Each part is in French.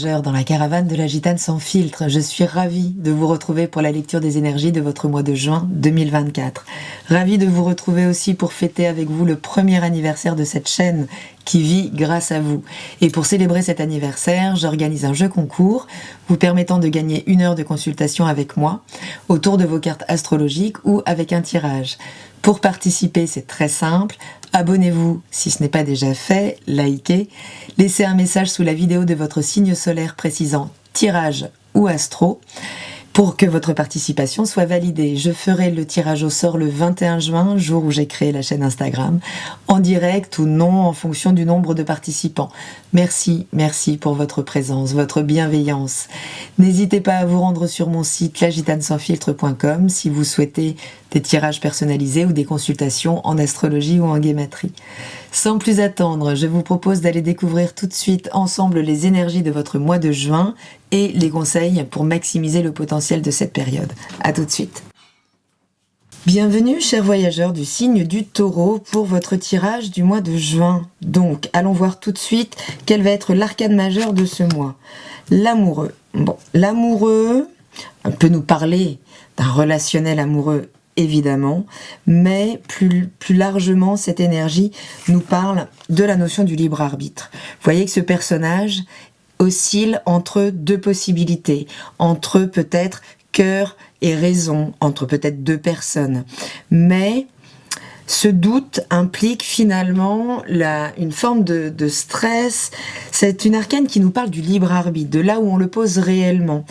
voyageurs dans la caravane de la Gitane sans filtre. Je suis ravie de vous retrouver pour la lecture des énergies de votre mois de juin 2024. Ravie de vous retrouver aussi pour fêter avec vous le premier anniversaire de cette chaîne qui vit grâce à vous. Et pour célébrer cet anniversaire, j'organise un jeu concours vous permettant de gagner 1 heure de consultation avec moi autour de vos cartes astrologiques ou avec un tirage. Pour participer, c'est très simple. Abonnez-vous si ce n'est pas déjà fait, likez, laissez un message sous la vidéo de votre signe solaire précisant tirage ou astro pour que votre participation soit validée. Je ferai le tirage au sort le 21 juin, jour où j'ai créé la chaîne Instagram, en direct ou non en fonction du nombre de participants. Merci pour votre présence, votre bienveillance. N'hésitez pas à vous rendre sur mon site lagitanesansfiltre.com si vous souhaitez des tirages personnalisés ou des consultations en astrologie ou en guématrie. Sans plus attendre, je vous propose d'aller découvrir tout de suite ensemble les énergies de votre mois de juin et les conseils pour maximiser le potentiel de cette période. À tout de suite. Bienvenue, chers voyageurs du signe du Taureau, pour votre tirage du mois de juin. Donc, allons voir tout de suite quel va être l'arcane majeur de ce mois. L'amoureux. Bon, l'amoureux peut nous parler d'un relationnel amoureux, évidemment, mais plus largement, cette énergie nous parle de la notion du libre arbitre. Vous voyez que ce personnage oscille entre deux possibilités, entre peut-être cœur et raison, entre peut-être deux personnes. Mais ce doute implique finalement une forme de stress. C'est une arcane qui nous parle du libre arbitre, de là où on le pose réellement.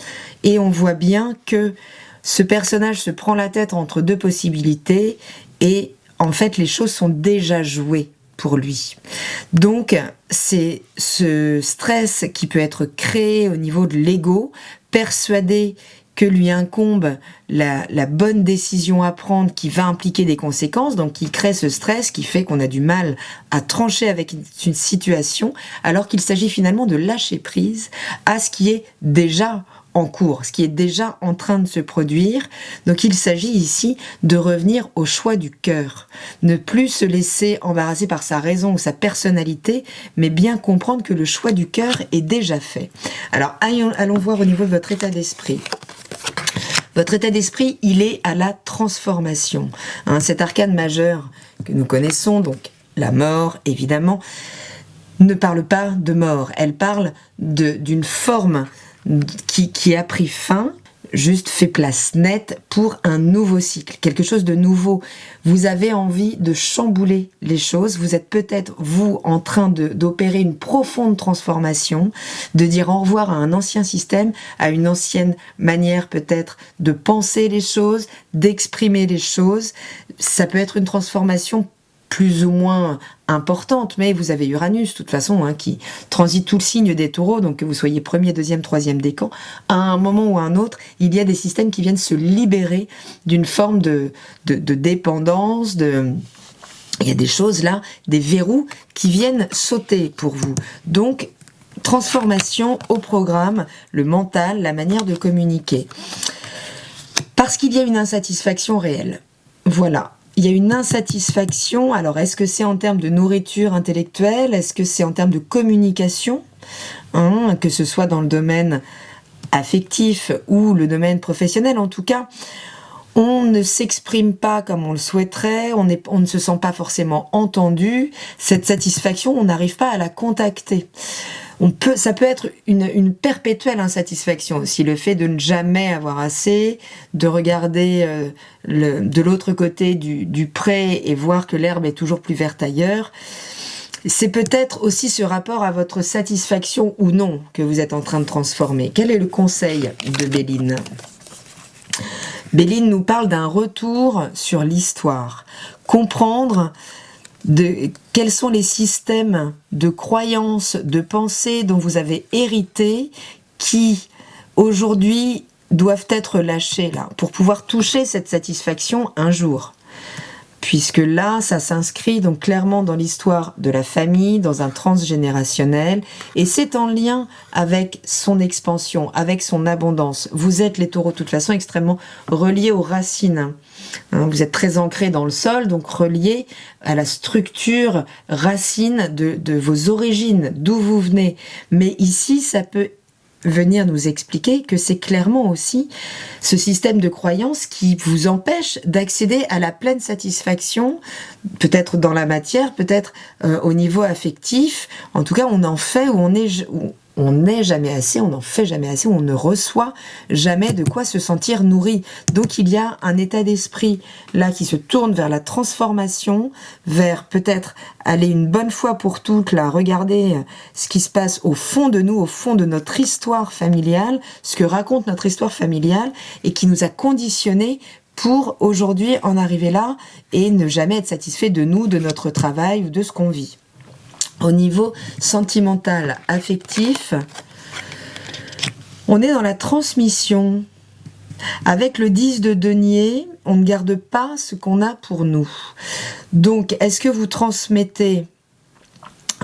Et on voit bien que ce personnage se prend la tête entre deux possibilités et en fait les choses sont déjà jouées pour lui. Donc c'est ce stress qui peut être créé au niveau de l'ego, persuadé que lui incombe la bonne décision à prendre qui va impliquer des conséquences, donc qui crée ce stress qui fait qu'on a du mal à trancher avec une situation, alors qu'il s'agit finalement de lâcher prise à ce qui est déjà en cours, ce qui est déjà en train de se produire. Donc il s'agit ici de revenir au choix du cœur, ne plus se laisser embarrasser par sa raison ou sa personnalité, mais bien comprendre que le choix du cœur est déjà fait. Alors allons voir au niveau de votre état d'esprit. Votre état d'esprit, il est à la transformation. Cet arcane majeur que nous connaissons, donc la mort, évidemment, ne parle pas de mort. Elle parle d'une forme qui a pris fin, juste fait place nette pour un nouveau cycle, quelque chose de nouveau. Vous avez envie de chambouler les choses, vous êtes peut-être, vous, en train d'opérer une profonde transformation, de dire au revoir à un ancien système, à une ancienne manière peut-être de penser les choses, d'exprimer les choses. Ça peut être une transformation plus ou moins importante, mais vous avez Uranus, de toute façon, qui transite tout le signe des taureaux, donc que vous soyez premier, deuxième, troisième décan, à un moment ou à un autre, il y a des systèmes qui viennent se libérer d'une forme de dépendance, il y a des choses là, des verrous qui viennent sauter pour vous. Donc, transformation au programme, le mental, la manière de communiquer. Parce qu'il y a une insatisfaction réelle. Voilà. Il y a une insatisfaction, alors est-ce que c'est en termes de nourriture intellectuelle, est-ce que c'est en termes de communication, que ce soit dans le domaine affectif ou le domaine professionnel, en tout cas, on ne s'exprime pas comme on le souhaiterait, on ne se sent pas forcément entendu, cette satisfaction, on n'arrive pas à la contacter. Ça peut être une perpétuelle insatisfaction aussi, le fait de ne jamais avoir assez, de regarder de l'autre côté du pré et voir que l'herbe est toujours plus verte ailleurs. C'est peut-être aussi ce rapport à votre satisfaction ou non que vous êtes en train de transformer. Quel est le conseil de Béline ? Béline nous parle d'un retour sur l'histoire, comprendre quels sont les systèmes de croyances, de pensées dont vous avez hérité qui, aujourd'hui, doivent être lâchés là, pour pouvoir toucher cette satisfaction un jour. Puisque là, ça s'inscrit donc clairement dans l'histoire de la famille, dans un transgénérationnel, et c'est en lien avec son expansion, avec son abondance. Vous êtes, les taureaux, de toute façon, extrêmement reliés aux racines. Vous êtes très ancrés dans le sol, donc reliés à la structure racine de vos origines, d'où vous venez. Mais ici, ça peut venir nous expliquer que c'est clairement aussi ce système de croyance qui vous empêche d'accéder à la pleine satisfaction, peut-être dans la matière, peut-être au niveau affectif. En tout cas, on en fait ou on n'est jamais assez, on n'en fait jamais assez, on ne reçoit jamais de quoi se sentir nourri. Donc il y a un état d'esprit là qui se tourne vers la transformation, vers peut-être aller une bonne fois pour toutes, là, regarder ce qui se passe au fond de nous, au fond de notre histoire familiale, ce que raconte notre histoire familiale et qui nous a conditionnés pour aujourd'hui en arriver là et ne jamais être satisfait de nous, de notre travail ou de ce qu'on vit. Au niveau sentimental, affectif, on est dans la transmission. Avec le 10 de denier, on ne garde pas ce qu'on a pour nous. Donc, est-ce que vous transmettez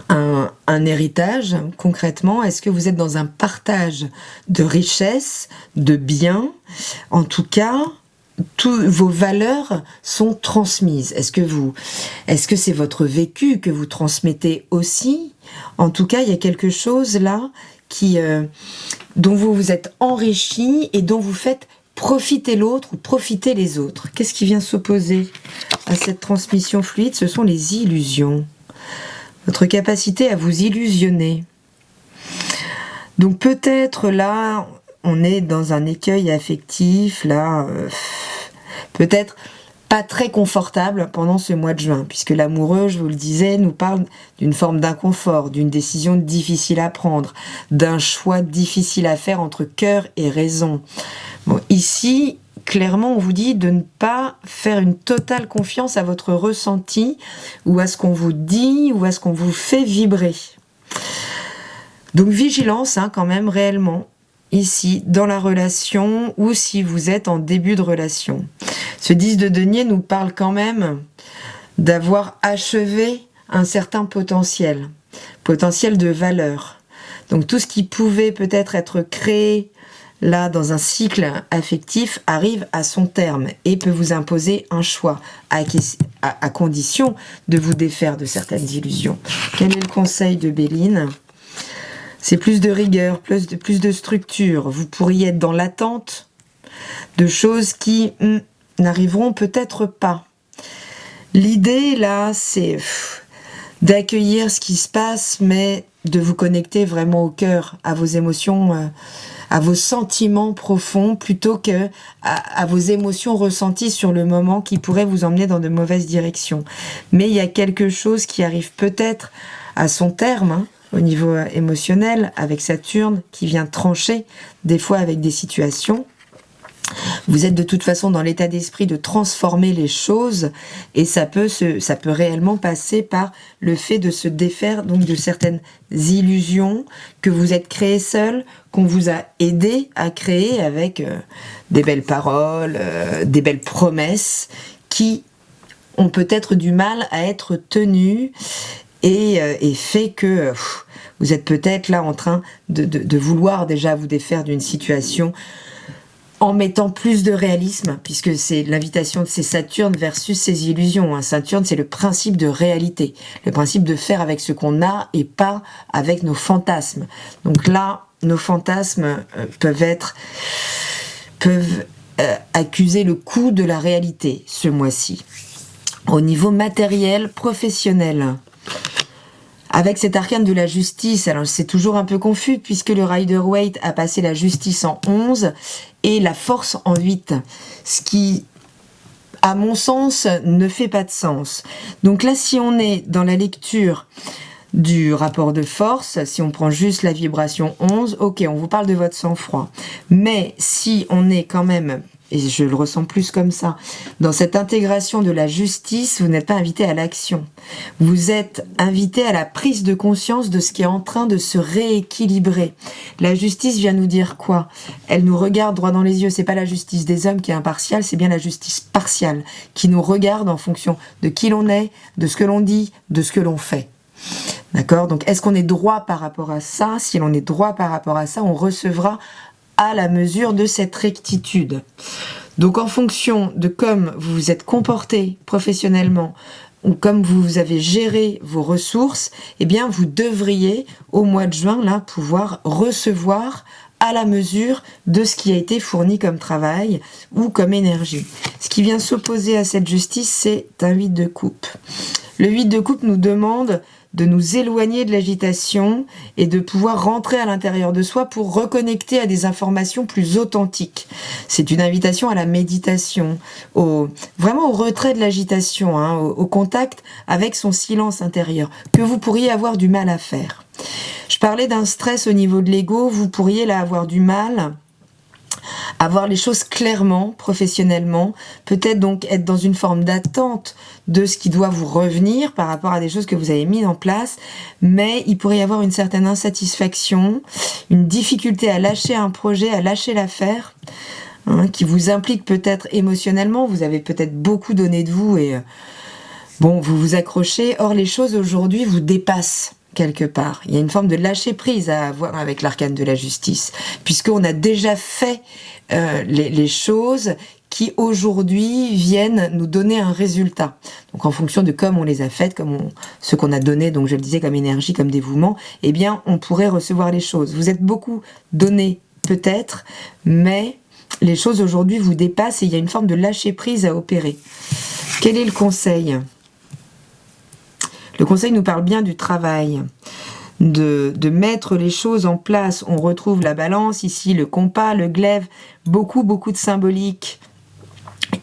un héritage, concrètement? Est-ce que vous êtes dans un partage de richesses, de biens? En tout cas, toutes vos valeurs sont transmises. Est-ce que c'est votre vécu que vous transmettez aussi? En tout cas, il y a quelque chose là dont vous vous êtes enrichi et dont vous faites profiter l'autre ou profiter les autres. Qu'est-ce qui vient s'opposer à cette transmission fluide? Ce sont les illusions. Votre capacité à vous illusionner. Donc peut-être là, on est dans un écueil affectif, là, peut-être pas très confortable pendant ce mois de juin, puisque l'amoureux, je vous le disais, nous parle d'une forme d'inconfort, d'une décision difficile à prendre, d'un choix difficile à faire entre cœur et raison. Bon, ici, clairement, on vous dit de ne pas faire une totale confiance à votre ressenti, ou à ce qu'on vous dit, ou à ce qu'on vous fait vibrer. Donc vigilance, quand même, réellement, ici, dans la relation, ou si vous êtes en début de relation. Ce 10 de denier nous parle quand même d'avoir achevé un certain potentiel de valeur. Donc tout ce qui pouvait peut-être être créé là dans un cycle affectif arrive à son terme et peut vous imposer un choix à condition de vous défaire de certaines illusions. Quel est le conseil de Béline? C'est plus de rigueur, plus de structure. Vous pourriez être dans l'attente de choses qui n'arriveront peut-être pas. L'idée là, c'est d'accueillir ce qui se passe, mais de vous connecter vraiment au cœur, à vos émotions, à vos sentiments profonds, plutôt que à vos émotions ressenties sur le moment qui pourraient vous emmener dans de mauvaises directions. Mais il y a quelque chose qui arrive peut-être à son terme, au niveau émotionnel, avec Saturne qui vient trancher, des fois avec des situations. Vous êtes de toute façon dans l'état d'esprit de transformer les choses et ça peut réellement passer par le fait de se défaire donc de certaines illusions que vous êtes créées seul, qu'on vous a aidé à créer avec des belles paroles, des belles promesses qui ont peut-être du mal à être tenues et fait que vous êtes peut-être là en train de vouloir déjà vous défaire d'une situation en mettant plus de réalisme, puisque c'est l'invitation de ces Saturnes versus ces illusions. Saturne, c'est le principe de réalité, le principe de faire avec ce qu'on a et pas avec nos fantasmes. Donc là, nos fantasmes peuvent accuser le coup de la réalité ce mois-ci. Au niveau matériel, professionnel, avec cet arcane de la justice, alors c'est toujours un peu confus puisque le Rider-Waite a passé la justice en 11 et la force en 8, ce qui, à mon sens, ne fait pas de sens. Donc là, si on est dans la lecture du rapport de force, si on prend juste la vibration 11, ok, on vous parle de votre sang-froid. Mais si on est quand même, et je le ressens plus comme ça, dans cette intégration de la justice, vous n'êtes pas invité à l'action. Vous êtes invité à la prise de conscience de ce qui est en train de se rééquilibrer. La justice vient nous dire quoi? Elle nous regarde droit dans les yeux. C'est pas la justice des hommes qui est impartiale, c'est bien la justice partiale, qui nous regarde en fonction de qui l'on est, de ce que l'on dit, de ce que l'on fait. D'accord? Donc, est-ce qu'on est droit par rapport à ça? Si l'on est droit par rapport à ça, on recevra à la mesure de cette rectitude. Donc, en fonction de comme vous vous êtes comporté professionnellement ou comme vous avez géré vos ressources, eh bien, vous devriez, au mois de juin, là, pouvoir recevoir à la mesure de ce qui a été fourni comme travail ou comme énergie. Ce qui vient s'opposer à cette justice, c'est un 8 de coupe. Le 8 de coupe nous demande de nous éloigner de l'agitation et de pouvoir rentrer à l'intérieur de soi pour reconnecter à des informations plus authentiques. C'est une invitation à la méditation, vraiment au retrait de l'agitation, au contact avec son silence intérieur, que vous pourriez avoir du mal à faire. Je parlais d'un stress au niveau de l'ego, vous pourriez là avoir du mal à voir les choses clairement, professionnellement, peut-être donc être dans une forme d'attente de ce qui doit vous revenir par rapport à des choses que vous avez mises en place, mais il pourrait y avoir une certaine insatisfaction, une difficulté à lâcher un projet, à lâcher l'affaire, qui vous implique peut-être émotionnellement, vous avez peut-être beaucoup donné de vous et vous vous accrochez, or les choses aujourd'hui vous dépassent. Quelque part. Il y a une forme de lâcher prise à avoir avec l'arcane de la justice, puisqu'on a déjà fait les choses qui aujourd'hui viennent nous donner un résultat. Donc en fonction de comme on les a faites, ce qu'on a donné, donc je le disais, comme énergie, comme dévouement, eh bien on pourrait recevoir les choses. Vous êtes beaucoup donné peut-être, mais les choses aujourd'hui vous dépassent et il y a une forme de lâcher prise à opérer. Quel est le conseil ? Le conseil nous parle bien du travail, de mettre les choses en place. On retrouve la balance, ici le compas, le glaive, beaucoup de symbolique.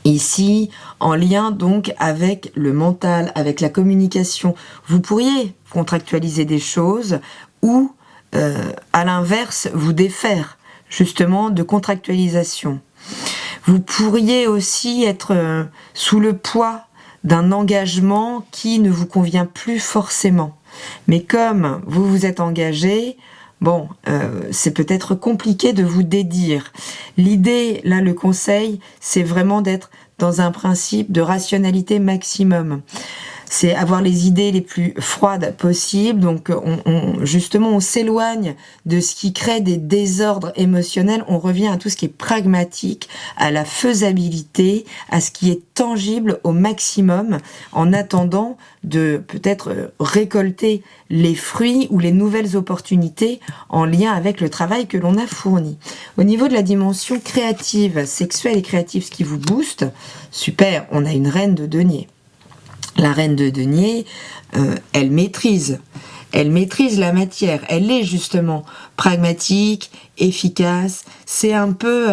Ici, en lien donc avec le mental, avec la communication. Vous pourriez contractualiser des choses ou, à l'inverse, vous défaire justement de contractualisation. Vous pourriez aussi être sous le poids d'un engagement qui ne vous convient plus forcément. Mais comme vous vous êtes engagé, c'est peut-être compliqué de vous dédire. L'idée, là, le conseil, c'est vraiment d'être dans un principe de rationalité maximum. C'est avoir les idées les plus froides possibles. Donc, on s'éloigne de ce qui crée des désordres émotionnels. On revient à tout ce qui est pragmatique, à la faisabilité, à ce qui est tangible au maximum, en attendant de peut-être récolter les fruits ou les nouvelles opportunités en lien avec le travail que l'on a fourni. Au niveau de la dimension créative, sexuelle et créative, ce qui vous booste, super, on a une reine de denier. La reine de denier, elle maîtrise la matière, elle est justement pragmatique, efficace, c'est un peu...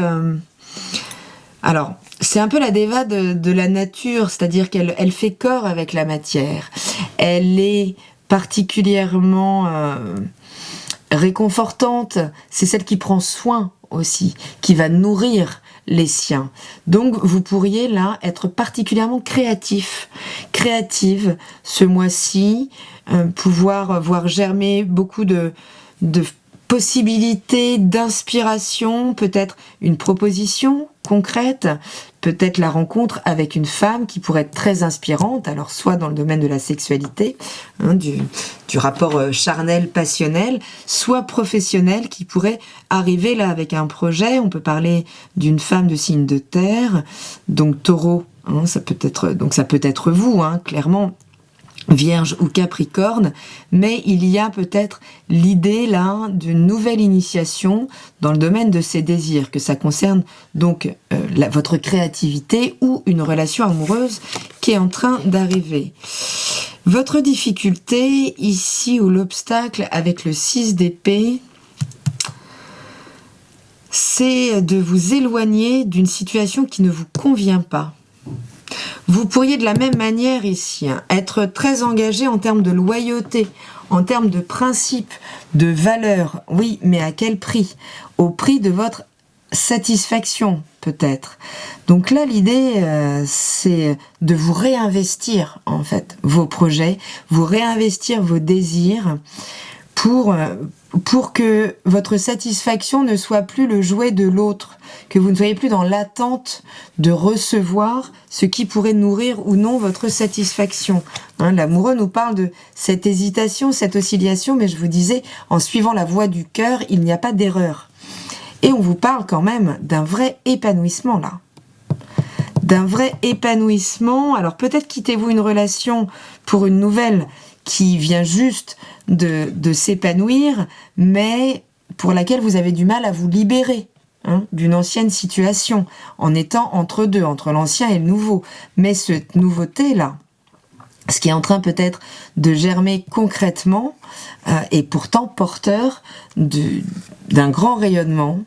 c'est un peu la déva de la nature, c'est-à-dire qu'elle fait corps avec la matière, elle est particulièrement réconfortante, c'est celle qui prend soin aussi, qui va nourrir les siens. Donc vous pourriez là être particulièrement créative ce mois-ci, pouvoir voir germer beaucoup de possibilités, d'inspiration, peut-être une proposition concrète, peut-être la rencontre avec une femme qui pourrait être très inspirante, alors soit dans le domaine de la sexualité, du rapport charnel, passionnel, soit professionnel qui pourrait arriver là avec un projet. On peut parler d'une femme de signe de terre, donc taureau, ça peut être vous, clairement, Vierge ou Capricorne, mais il y a peut-être l'idée là d'une nouvelle initiation dans le domaine de ses désirs, que ça concerne donc votre créativité ou une relation amoureuse qui est en train d'arriver. Votre difficulté ici, ou l'obstacle avec le 6 d'épée, c'est de vous éloigner d'une situation qui ne vous convient pas. Vous pourriez de la même manière ici être très engagé en termes de loyauté, en termes de principes, de valeurs. Oui, mais à quel prix ? Au prix de votre satisfaction, peut-être. Donc là, l'idée, c'est de vous réinvestir, en fait, vos projets, vous réinvestir vos désirs pour que votre satisfaction ne soit plus le jouet de l'autre, que vous ne soyez plus dans l'attente de recevoir ce qui pourrait nourrir ou non votre satisfaction. L'amoureux nous parle de cette hésitation, cette oscillation, mais je vous disais, en suivant la voie du cœur, il n'y a pas d'erreur. Et on vous parle quand même d'un vrai épanouissement là. D'un vrai épanouissement. Alors peut-être quittez-vous une relation pour une nouvelle qui vient juste de s'épanouir, mais pour laquelle vous avez du mal à vous libérer d'une ancienne situation, en étant entre deux, entre l'ancien et le nouveau. Mais cette nouveauté-là, ce qui est en train peut-être de germer concrètement, est pourtant porteur d'un grand rayonnement,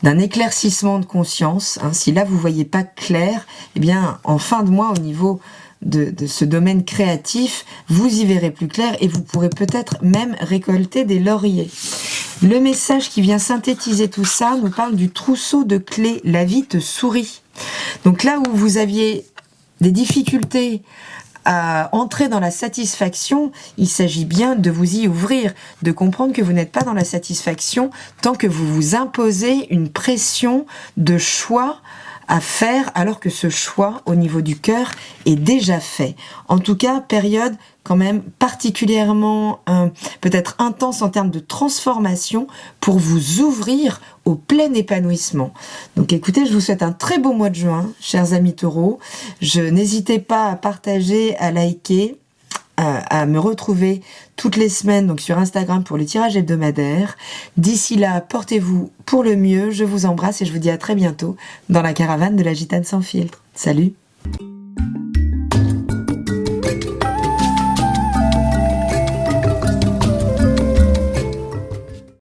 d'un éclaircissement de conscience. Si là vous voyez pas clair, eh bien en fin de mois au niveau de ce domaine créatif, vous y verrez plus clair et vous pourrez peut-être même récolter des lauriers. Le message qui vient synthétiser tout ça nous parle du trousseau de clés. La vie te sourit. Donc là où vous aviez des difficultés à entrer dans la satisfaction, il s'agit bien de vous y ouvrir, de comprendre que vous n'êtes pas dans la satisfaction tant que vous vous imposez une pression de choix à faire, alors que ce choix au niveau du cœur est déjà fait. En tout cas, période quand même particulièrement peut-être intense en termes de transformation pour vous ouvrir au plein épanouissement. Donc écoutez, je vous souhaite un très beau mois de juin, chers amis taureaux. N'hésitez pas à partager, à liker, à me retrouver toutes les semaines donc sur Instagram pour le tirage hebdomadaire. D'ici là, portez-vous pour le mieux. Je vous embrasse et je vous dis à très bientôt dans la caravane de la Gitane sans filtre. Salut!